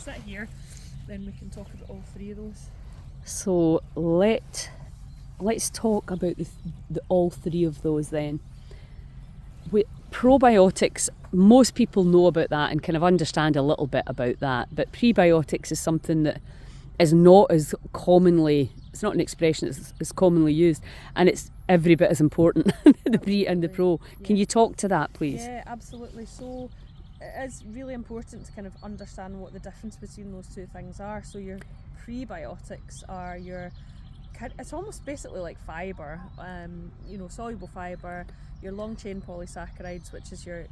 sit here, then we can talk about all three of those. So let's talk about the all three of those then. With probiotics, most people know about that and kind of understand a little bit about that, but prebiotics is something that is not as commonly, it's not an expression that's commonly used, and it's every bit as important, the pre and the pro. Can you talk to that, please? Yeah, absolutely. So it is really important to kind of understand what the difference between those two things are. So your prebiotics are it's almost basically like fibre, soluble fibre, your long chain polysaccharides, which is your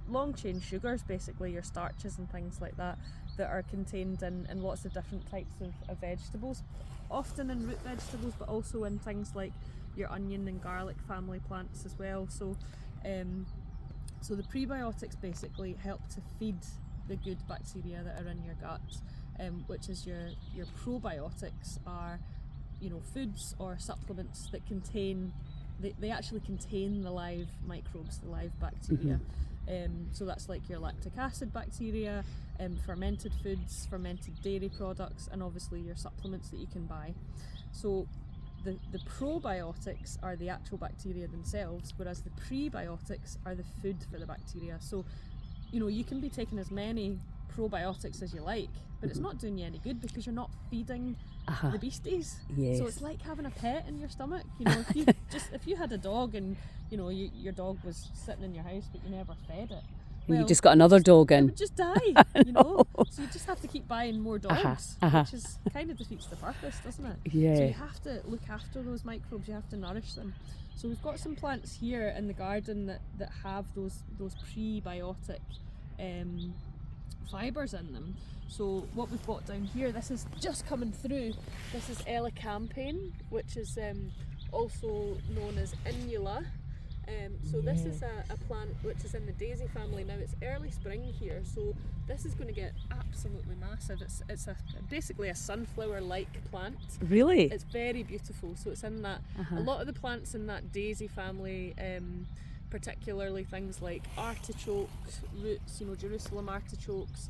long chain sugars, basically your starches and things like that are contained in lots of different types of vegetables, often in root vegetables, but also in things like your onion and garlic family plants as well. So the prebiotics basically help to feed the good bacteria that are in your gut, which is your probiotics are, foods or supplements that they actually contain the live microbes, the live bacteria. So that's like your lactic acid bacteria, fermented foods, fermented dairy products, and obviously your supplements that you can buy. So the probiotics are the actual bacteria themselves, whereas the prebiotics are the food for the bacteria. So, you can be taking as many probiotics as you like, but it's not doing you any good because you're not feeding the beasties. Yes. So it's like having a pet in your stomach. If you had a dog and your dog was sitting in your house but you never fed it, you just got another dog in. It would just die, So you just have to keep buying more dogs, which is kind of defeats the purpose, doesn't it? Yeah. So you have to look after those microbes, you have to nourish them. So we've got some plants here in the garden that have those prebiotic fibres in them. So what we've got down here, this is just coming through, this is elecampane, which is also known as inula. This is a plant which is in the daisy family. Now it's early spring here, so this is going to get absolutely massive. It's basically a sunflower-like plant. Really? It's very beautiful. So it's in that, a lot of the plants in that daisy family, particularly things like artichoke roots, Jerusalem artichokes,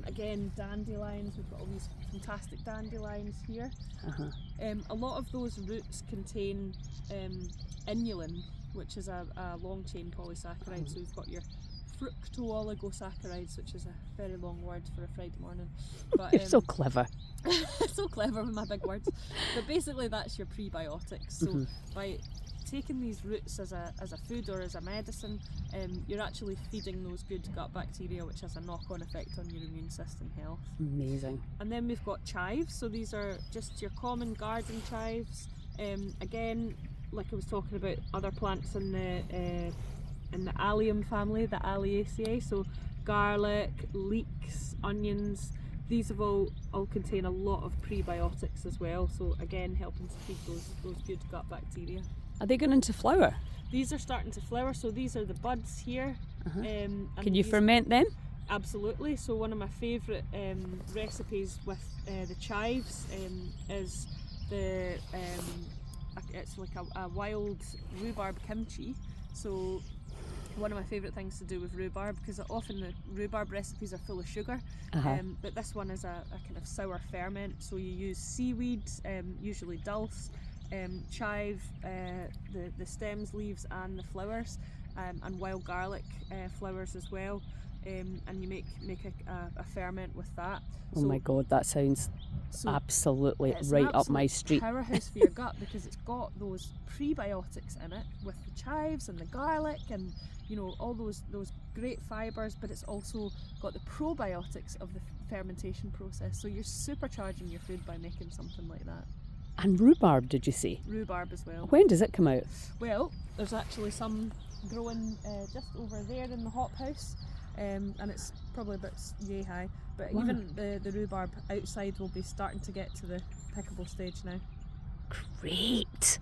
again dandelions, we've got all these fantastic dandelions here. A lot of those roots contain inulin, which is a long chain polysaccharide. So we've got your fructooligosaccharides, which is a very long word for a Friday morning. But, you're so clever. So clever with my big words. But basically that's your prebiotics. So by taking these roots as a food or as a medicine, you're actually feeding those good gut bacteria, which has a knock-on effect on your immune system health. Amazing. And then we've got chives. So these are just your common garden chives. Again, like I was talking about other plants in the allium family, the Alliaceae, so garlic, leeks, onions, these have all contain a lot of prebiotics as well, so again helping to feed those good gut bacteria. Are they going into flower? These are starting to flower, so these are the buds here. Can you ferment them? Absolutely. So one of my favourite recipes with the chives is it's like a wild rhubarb kimchi. So one of my favourite things to do with rhubarb, because often the rhubarb recipes are full of sugar, but this one is a kind of sour ferment. So you use seaweed, usually dulse, chive, the stems, leaves and the flowers, and wild garlic flowers as well, and you make a ferment with that. Oh my god, that sounds absolutely right up my street. Powerhouse for your gut, because it's got those prebiotics in it with the chives and the garlic and all those great fibres, but it's also got the probiotics of the fermentation process, so you're supercharging your food by making something like that. And rhubarb, did you say? Rhubarb as well. When does it come out? Well, there's actually some growing just over there in the hop house, and it's probably about yay high, but even the rhubarb outside will be starting to get to the pickable stage now. Great!